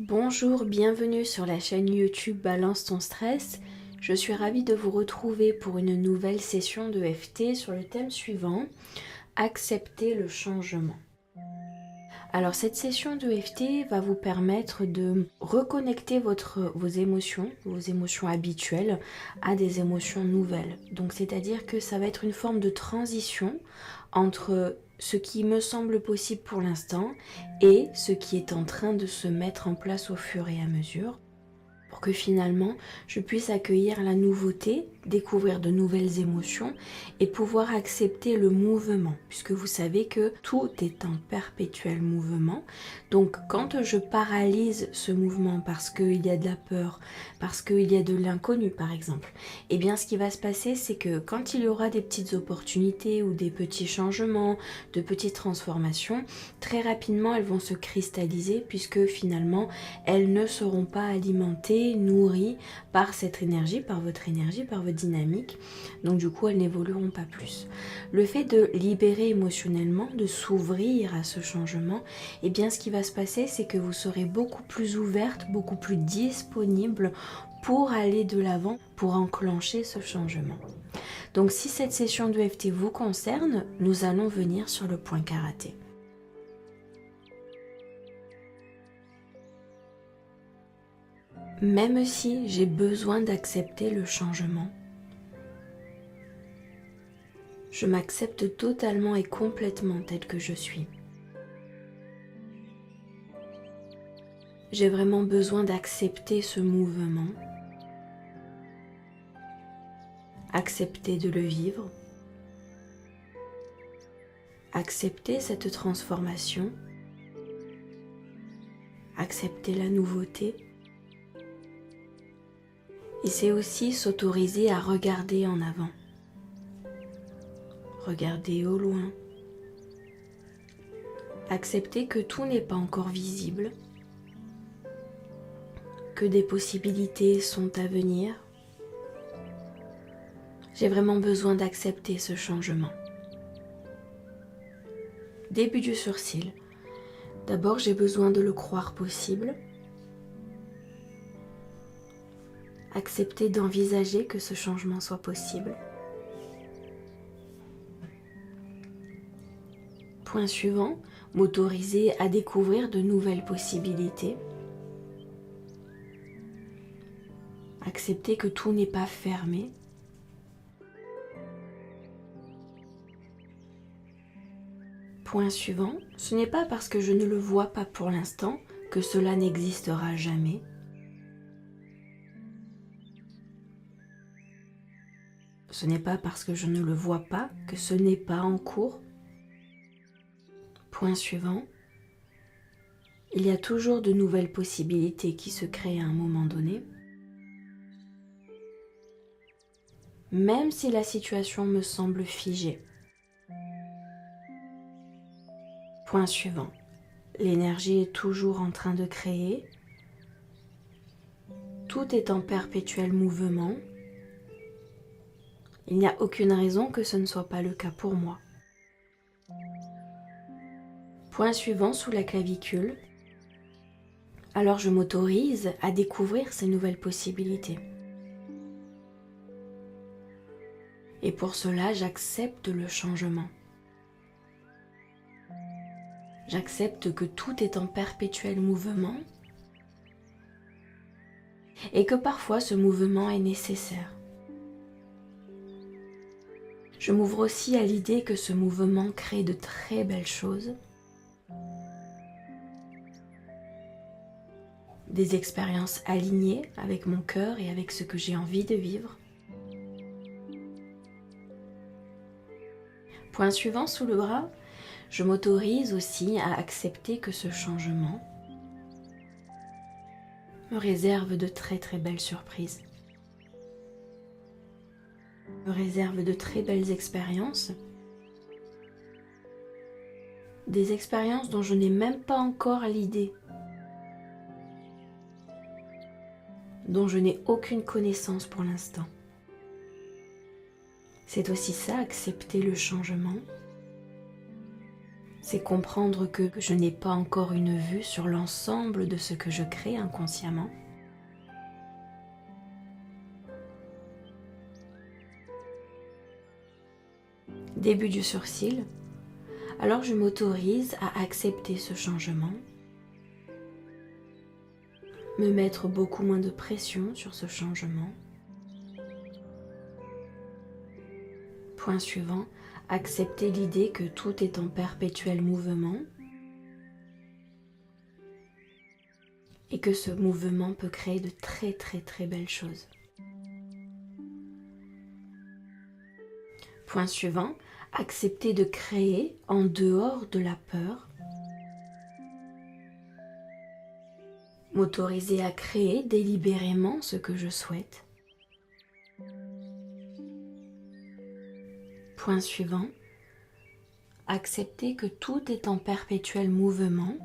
Bonjour, bienvenue sur la chaîne YouTube Balance ton stress. Je suis ravie de vous retrouver pour une nouvelle session de FT sur le thème suivant, accepter le changement. Alors cette session de FT va vous permettre de reconnecter vos émotions habituelles à des émotions nouvelles. Donc c'est-à-dire que ça va être une forme de transition entre ce qui me semble possible pour l'instant et ce qui est en train de se mettre en place au fur et à mesure, pour que finalement je puisse accueillir la nouveauté, découvrir de nouvelles émotions et pouvoir accepter le mouvement, puisque vous savez que tout est en perpétuel mouvement. Donc quand je paralyse ce mouvement parce qu'il y a de la peur, parce qu'il y a de l'inconnu par exemple, eh bien ce qui va se passer, c'est que quand il y aura des petites opportunités ou des petits changements, de petites transformations, très rapidement elles vont se cristalliser, puisque finalement elles ne seront pas alimentées, nourries par cette énergie, par votre dynamique. Donc du coup, elles n'évolueront pas plus. Le fait de libérer émotionnellement, de s'ouvrir à ce changement, eh bien ce qui va se passer, c'est que vous serez beaucoup plus ouverte, beaucoup plus disponible pour aller de l'avant, pour enclencher ce changement. Donc si cette session de FT vous concerne, nous allons venir sur le point karaté. Même si j'ai besoin d'accepter le changement, je m'accepte totalement et complètement telle que je suis. J'ai vraiment besoin d'accepter ce mouvement, accepter de le vivre, accepter cette transformation, accepter la nouveauté. Et c'est aussi s'autoriser à regarder en avant, regarder au loin, accepter que tout n'est pas encore visible, que des possibilités sont à venir. J'ai vraiment besoin d'accepter ce changement. Début du sourcil. D'abord, j'ai besoin de le croire possible. Accepter d'envisager que ce changement soit possible. Point suivant, m'autoriser à découvrir de nouvelles possibilités. Accepter que tout n'est pas fermé. Point suivant, ce n'est pas parce que je ne le vois pas pour l'instant que cela n'existera jamais. Ce n'est pas parce que je ne le vois pas que ce n'est pas en cours. Point suivant, il y a toujours de nouvelles possibilités qui se créent à un moment donné. Même si la situation me semble figée. Point suivant, l'énergie est toujours en train de créer. Tout est en perpétuel mouvement. Il n'y a aucune raison que ce ne soit pas le cas pour moi. Point suivant sous la clavicule. Alors je m'autorise à découvrir ces nouvelles possibilités. Et pour cela, j'accepte le changement. J'accepte que tout est en perpétuel mouvement et que parfois ce mouvement est nécessaire. Je m'ouvre aussi à l'idée que ce mouvement crée de très belles choses, des expériences alignées avec mon cœur et avec ce que j'ai envie de vivre. Point suivant sous le bras, je m'autorise aussi à accepter que ce changement me réserve de très belles surprises, me réserve de très belles expériences, des expériences dont je n'ai même pas encore l'idée, dont je n'ai aucune connaissance pour l'instant. C'est aussi ça, accepter le changement. C'est comprendre que je n'ai pas encore une vue sur l'ensemble de ce que je crée inconsciemment. Début du sourcil, alors je m'autorise à accepter ce changement, me mettre beaucoup moins de pression sur ce changement. Point suivant, accepter l'idée que tout est en perpétuel mouvement et que ce mouvement peut créer de très très très belles choses. Point suivant, accepter de créer en dehors de la peur. M'autoriser à créer délibérément ce que je souhaite. Point suivant, accepter que tout est en perpétuel mouvement,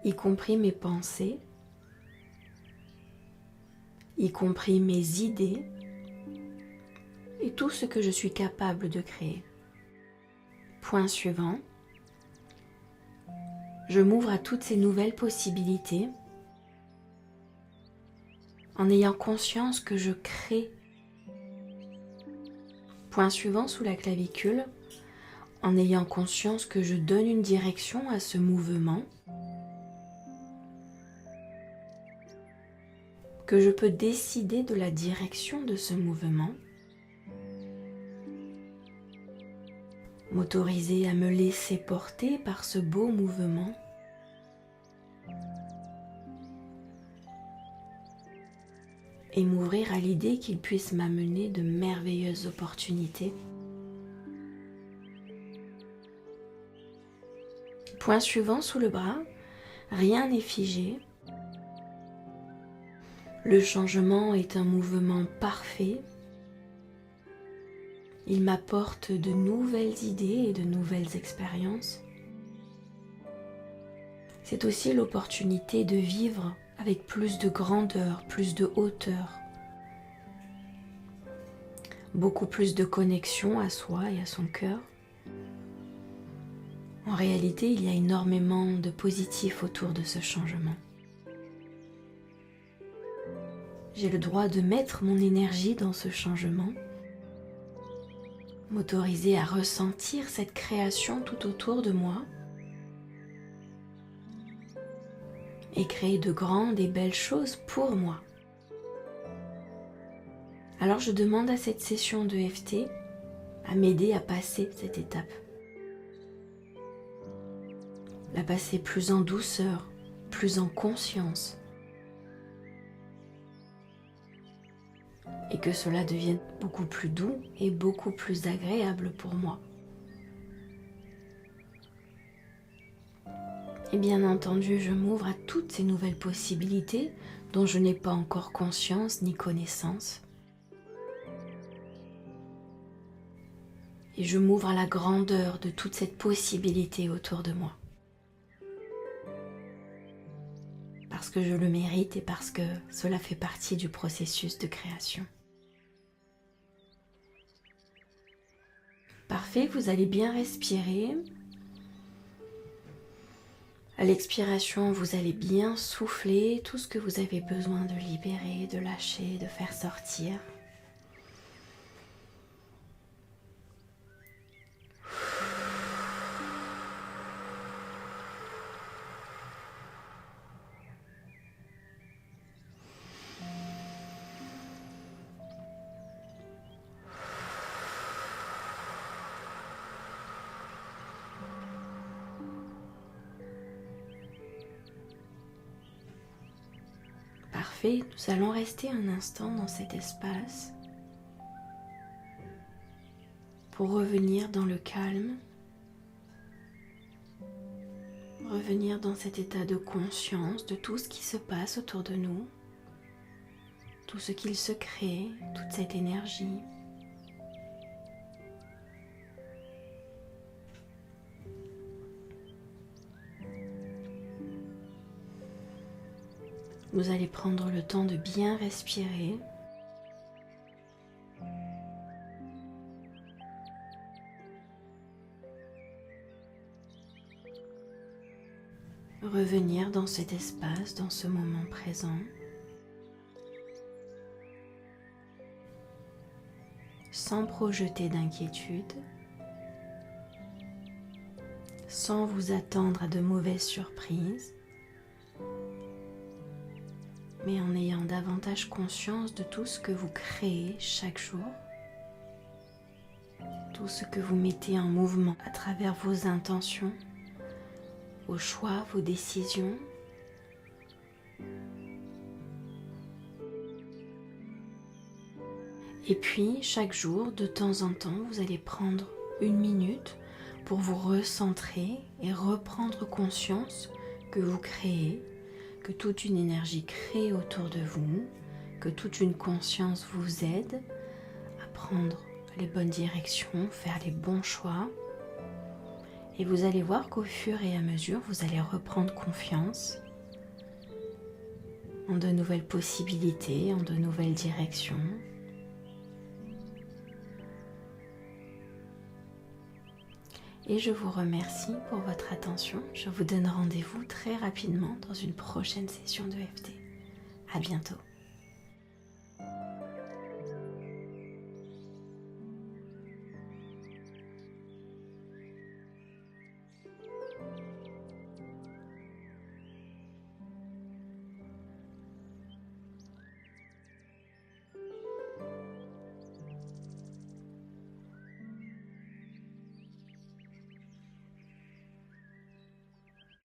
y compris mes pensées, y compris mes idées et tout ce que je suis capable de créer. Point suivant, je m'ouvre à toutes ces nouvelles possibilités en ayant conscience que je crée. Point suivant sous la clavicule, en ayant conscience que je donne une direction à ce mouvement, que je peux décider de la direction de ce mouvement, m'autoriser à me laisser porter par ce beau mouvement, et m'ouvrir à l'idée qu'il puisse m'amener de merveilleuses opportunités. Point suivant sous le bras, rien n'est figé. Le changement est un mouvement parfait. Il m'apporte de nouvelles idées et de nouvelles expériences. C'est aussi l'opportunité de vivre avec plus de grandeur, plus de hauteur, beaucoup plus de connexion à soi et à son cœur. En réalité, il y a énormément de positif autour de ce changement. J'ai le droit de mettre mon énergie dans ce changement, m'autoriser à ressentir cette création tout autour de moi et créer de grandes et belles choses pour moi. Alors je demande à cette session de EFT à m'aider à passer cette étape. La passer plus en douceur, plus en conscience. Et que cela devienne beaucoup plus doux et beaucoup plus agréable pour moi. Et bien entendu, je m'ouvre à toutes ces nouvelles possibilités dont je n'ai pas encore conscience ni connaissance. Et je m'ouvre à la grandeur de toute cette possibilité autour de moi. Parce que je le mérite et parce que cela fait partie du processus de création. Parfait, vous allez bien respirer. À l'expiration, vous allez bien souffler tout ce que vous avez besoin de libérer, de lâcher, de faire sortir. Parfait, nous allons rester un instant dans cet espace pour revenir dans le calme, revenir dans cet état de conscience de tout ce qui se passe autour de nous, tout ce qu'il se crée, toute cette énergie. Vous allez prendre le temps de bien respirer. revenir dans cet espace, dans ce moment présent, sans projeter d'inquiétude, sans vous attendre à de mauvaises surprises, mais en ayant davantage conscience de tout ce que vous créez chaque jour, tout ce que vous mettez en mouvement à travers vos intentions, vos choix, vos décisions. Et puis, chaque jour, de temps en temps, vous allez prendre 1 minute pour vous recentrer et reprendre conscience que vous créez, que toute une énergie crée autour de vous, que toute une conscience vous aide à prendre les bonnes directions, faire les bons choix. Et vous allez voir qu'au fur et à mesure, vous allez reprendre confiance en de nouvelles possibilités, en de nouvelles directions. Et je vous remercie pour votre attention. Je vous donne rendez-vous très rapidement dans une prochaine session de FT. À bientôt.